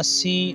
80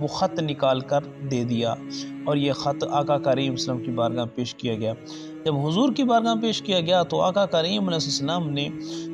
وہ خط نکال کر دے دیا، اور یہ خط آقا کریم صلی اللہ علیہ وسلم کی بارگاہ میں پیش کیا گیا۔ جب حضور کی بارگاہ میں پیش کیا گیا تو آقا کریم علیہ السلام نے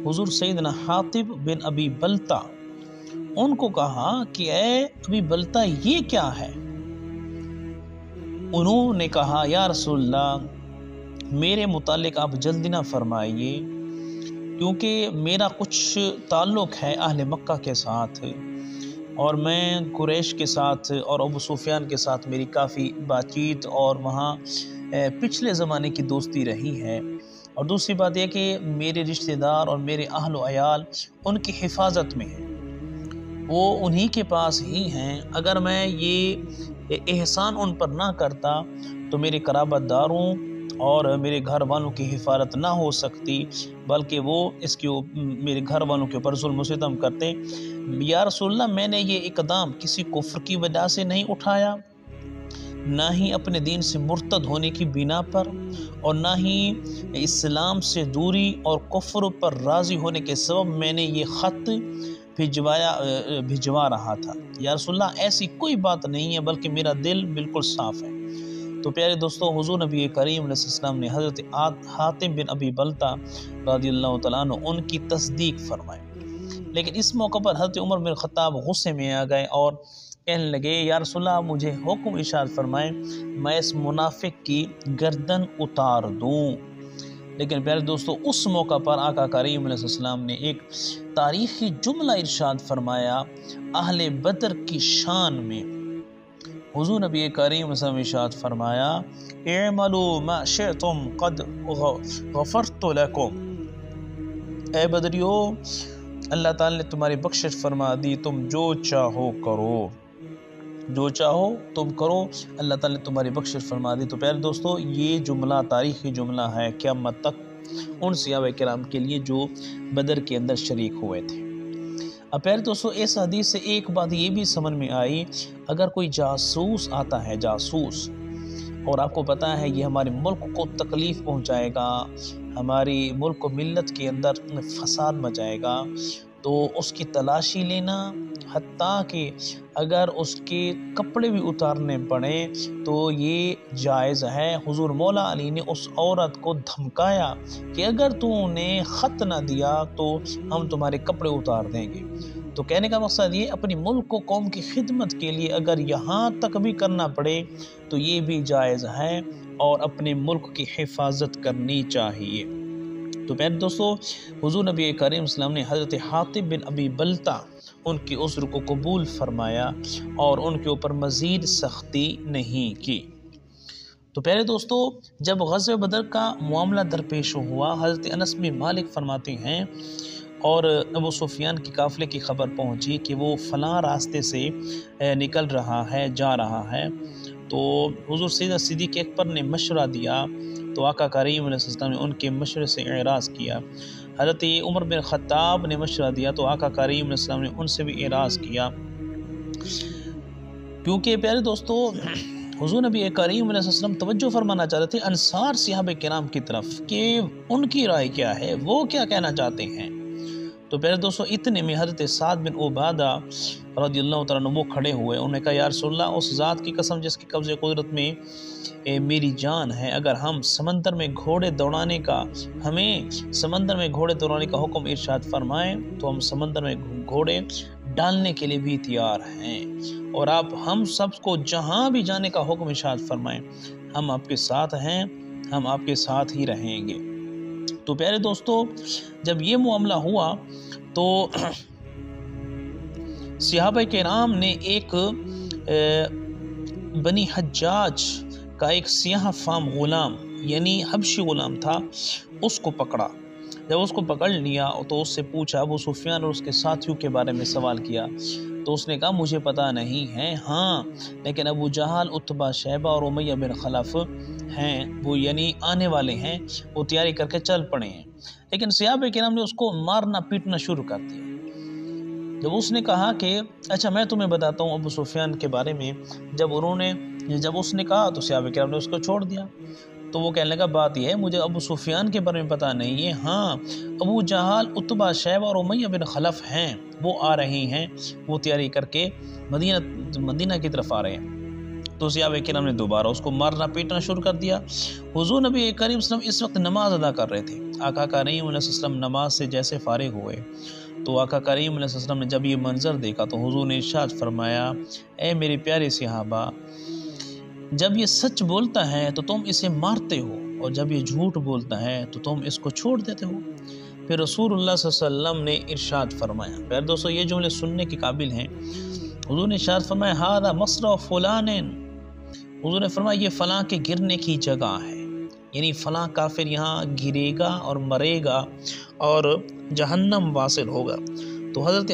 حضور سیدنا حاطب بن ابی بلتہ ان کو کہا کہ اے ابی بلتہ یہ کیا ہے؟ انہوں نے کہا یا رسول اللہ میرے متعلق آپ جلدی نہ فرمائیے، کیونکہ میرا کچھ تعلق ہے اہل مکہ کے ساتھ، اور میں قریش کے ساتھ اور ابو سفیان کے ساتھ میری کافی بات چیت اور وہاں پچھلے زمانے کی دوستی رہی ہے، اور دوسری بات یہ کہ میرے رشتہ دار اور میرے اہل و عیال ان کی حفاظت میں ہیں، وہ انہی کے پاس ہی ہیں۔ اگر میں یہ احسان ان پر نہ کرتا تو میرے قرابت داروں اور میرے گھر والوں کی حفاظت نہ ہو سکتی، بلکہ وہ میرے گھر والوں کے اوپر ظلم و ستم کرتے۔ یا رسول اللہ میں نے یہ اقدام کسی کفر کی وجہ سے نہیں اٹھایا، نہ ہی اپنے دین سے مرتد ہونے کی بنا پر، اور نہ ہی اسلام سے دوری اور کفر پر راضی ہونے کے سبب میں نے یہ خط بھجوا رہا تھا۔ یا رسول اللہ ایسی کوئی بات نہیں ہے، بلکہ میرا دل بالکل صاف ہے۔ تو پیارے دوستو، حضور نبی کریم علیہ السلام نے حضرت حاتم بن ابی بلتہ رضی اللہ تعالیٰ عنہ ان کی تصدیق فرمائی، لیکن اس موقع پر حضرت عمر بن خطاب غصے میں آ گئے اور کہنے لگے یا رسول اللہ مجھے حکم ارشاد فرمائیں میں اس منافق کی گردن اتار دوں۔ لیکن پیارے دوستو، اس موقع پر آقا کریم علیہ السلام نے ایک تاریخی جملہ ارشاد فرمایا اہل بدر کی شان میں۔ حضور نبی کریم علیہ السلام ارشاد فرمایا اعملوا ما شئتم قد غفرت لکم، اے بدریو اللہ تعالی نے تمہاری بخشش فرما دی، تم جو چاہو کرو، جو چاہو تم کرو، اللہ تعالی نے تمہاری بخشش فرما دی۔ تو پیارے دوستو، یہ جملہ تاریخی جملہ ہے قیامت تک ان صحابہ کرام کے لیے جو بدر کے اندر شریک ہوئے تھے۔ اب پیارے دوستو، اس حدیث سے ایک بات یہ بھی سمجھ میں آئی، اگر کوئی جاسوس آتا ہے، جاسوس، اور آپ کو پتہ ہے یہ ہمارے ملک کو تکلیف پہنچائے گا، ہماری ملک و ملت کے اندر فساد مچائے گا، تو اس کی تلاشی لینا، حتیٰ کہ اگر اس کے کپڑے بھی اتارنے پڑے تو یہ جائز ہے۔ حضور مولا علی نے اس عورت کو دھمکایا کہ اگر تو نے خط نہ دیا تو ہم تمہارے کپڑے اتار دیں گے۔ تو کہنے کا مقصد یہ اپنی ملک کو قوم کی خدمت کے لیے اگر یہاں تک بھی کرنا پڑے تو یہ بھی جائز ہے، اور اپنے ملک کی حفاظت کرنی چاہیے۔ تو پیارے دوستو، حضور نبی کریم صلی اللہ علیہ وسلم نے حضرت حاطب بن ابی بلتہ ان کی عذر کو قبول فرمایا اور ان کے اوپر مزید سختی نہیں کی۔ تو پیارے دوستو، جب غزوہ بدر کا معاملہ درپیش ہوا، حضرت انس بن مالک فرماتے ہیں اور ابو سفیان کی قافلے کی خبر پہنچی کہ وہ فلاں راستے سے نکل رہا ہے، جا رہا ہے، تو حضور سیدنا صدیق اکبر نے مشورہ دیا، تو آقا کریم علیہ السلام نے ان کے مشورے سے اعراض کیا۔ حضرت عمر بن خطاب نے مشورہ دیا تو آقا کریم علیہ السلام نے ان سے بھی اعراض کیا، کیونکہ پیارے دوستو حضور نبی کریم علیہ السلام توجہ فرمانا چاہتے تھے انصار صحابہ کرام کی طرف کہ ان کی رائے کیا ہے، وہ کیا کہنا چاہتے ہیں۔ تو پیارے دوستو، اتنے میں حضرت سعد بن عبادہ رضی اللہ تعالیٰ عنہ وہ کھڑے ہوئے، انہوں نے کہا یا رسول اللہ اس ذات کی قسم جس کی قبض قدرت میں میری جان ہے، اگر ہم سمندر میں گھوڑے دوڑانے کا حکم ارشاد فرمائیں تو ہم سمندر میں گھوڑے ڈالنے کے لیے بھی تیار ہیں، اور آپ ہم سب کو جہاں بھی جانے کا حکم ارشاد فرمائیں ہم آپ کے ساتھ ہیں، ہم آپ کے ساتھ ہی رہیں گے۔ تو پیارے دوستو، جب یہ معاملہ ہوا تو صحابہ کرام نے ایک بنی حجاج کا ایک سیاہ فام غلام یعنی حبشی غلام تھا، اس کو پکڑا۔ جب اس کو پکڑ لیا تو اس سے پوچھا، ابو سفیان اور اس کے ساتھیوں کے بارے میں سوال کیا، تو اس نے کہا مجھے پتہ نہیں ہے، ہاں لیکن ابو جہل، عتبہ، شیبہ اور امیہ بن خلف ہیں، وہ یعنی آنے والے ہیں، وہ تیاری کر کے چل پڑے ہیں۔ لیکن صحابہ کرام نے اس کو مارنا پیٹنا شروع کر دیا۔ جب اس نے کہا کہ اچھا میں تمہیں بتاتا ہوں ابو سفیان کے بارے میں، جب اس نے کہا تو صحابہ کرام نے اس کو چھوڑ دیا۔ تو وہ کہنے لگا بات یہ ہے مجھے ابو سفیان کے بارے میں پتہ نہیں ہے، ہاں ابو جہل، عتبہ، شیبہ اور امیہ بن خلف ہیں، وہ آ رہے ہیں، وہ تیاری کر کے مدینہ کی طرف آ رہے ہیں۔ تو صحابہ کرام نے دوبارہ اس کو مارنا پیٹنا شروع کر دیا۔ حضور نبی کریم صلی اللہ علیہ وسلم اس وقت نماز ادا کر رہے تھے۔ آقا کریم علیہ السلام نماز سے جیسے فارغ ہوئے تو آقا کریم علیہ السلام نے جب یہ منظر دیکھا تو حضور نے ارشاد فرمایا، اے میرے پیارے صحابہ، جب یہ سچ بولتا ہے تو تم اسے مارتے ہو، اور جب یہ جھوٹ بولتا ہے تو تم اس کو چھوڑ دیتے ہو۔ پھر رسول اللہ صلی اللہ علیہ وسلم نے ارشاد فرمایا، پھر دوستو یہ جملے سننے کے قابل ہیں۔ حضور نے ارشاد فرمایا، ھذا مصرع فلان، حضور نے فرمایا یہ فلاں کے گرنے کی جگہ ہے، یعنی فلاں کافر یہاں گرے گا اور مرے گا اور جہنم واصل ہوگا۔ تو حضرت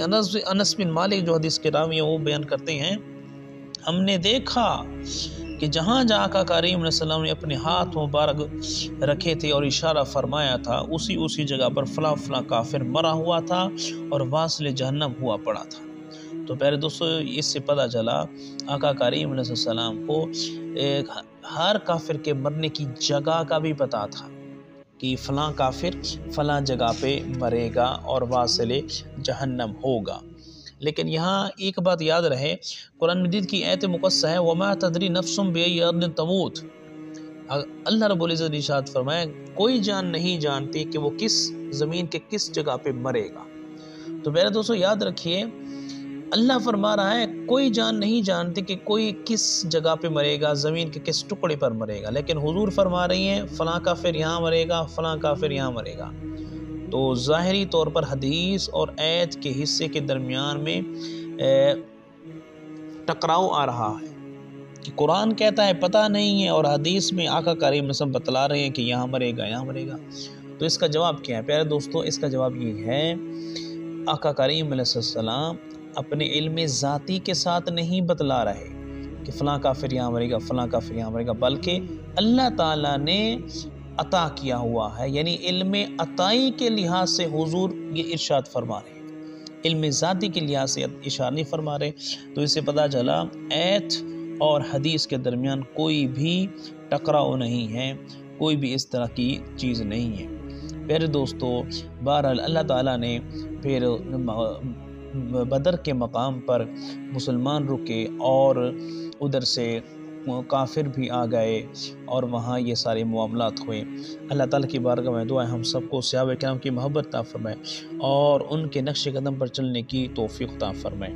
انس بن مالک جو حدیث کے راوی ہیں وہ بیان کرتے ہیں، ہم نے دیکھا کہ جہاں جہاں آقا کریم علیہ السلام نے اپنے ہاتھ مبارک رکھے تھے اور اشارہ فرمایا تھا، اسی جگہ پر فلاں فلاں کافر مرا ہوا تھا اور واصل جہنم ہوا پڑا تھا۔ تو پیارے دوستو اس سے پتہ چلا آقا کریم علیہ السلام کو ہر کافر کے مرنے کی جگہ کا بھی پتہ تھا کہ فلاں کافر فلاں جگہ پہ مرے گا اور واصل جہنم ہوگا۔ لیکن یہاں ایک بات یاد رہے، قرآن مجید کی آیت مقدسہ ہے، وَمَا تَدْرِي نَفْسٌ بِأَيِّ أَرْضٍ تَمُوتُ، اللہ رب العزت نے ارشاد فرمایا کوئی جان نہیں جانتی کہ وہ کس زمین کے کس جگہ پہ مرے گا۔ تو میرے دوستو یاد رکھیے، اللہ فرما رہا ہے کوئی جان نہیں جانتی کہ کوئی کس جگہ پہ مرے گا، زمین کے کس ٹکڑے پر مرے گا، لیکن حضور فرما رہی ہیں فلاں کافر یہاں مرے گا، فلاں کافر یہاں مرے گا۔ تو ظاہری طور پر حدیث اور آیت کے حصے کے درمیان میں ٹکراؤ آ رہا ہے کہ قرآن کہتا ہے پتہ نہیں ہے اور حدیث میں آقا کریم صلی اللہ علیہ وسلم بتلا رہے ہیں کہ یہاں مرے گا یہاں مرے گا۔ تو اس کا جواب کیا ہے پیارے دوستو؟ اس کا جواب یہ ہے، آقا کریم علیہ السلام اپنے علم ذاتی کے ساتھ نہیں بتلا رہے کہ فلاں کافر یہاں مرے گا فلاں کافر یہاں مرے گا، بلکہ اللہ تعالیٰ نے عطا کیا ہوا ہے، یعنی علم عطائی کے لحاظ سے حضور یہ ارشاد فرما رہے ہیں، علم ذاتی کے لحاظ سے ارشاد نہیں فرما رہے۔ تو اس سے پتہ چلا آیت اور حدیث کے درمیان کوئی بھی ٹکراؤ نہیں ہے، کوئی بھی اس طرح کی چیز نہیں ہے۔ پیارے دوستو بہرحال اللہ تعالیٰ نے پھر بدر کے مقام پر مسلمان رکے اور ادھر سے کافر بھی آ گئے اور وہاں یہ سارے معاملات ہوئے۔ اللہ تعالیٰ کی بارگاہ میں دعا ہے ہم سب کو صحابہ کرام کی محبت عطا فرمائے اور ان کے نقش قدم پر چلنے کی توفیق عطا فرمائے۔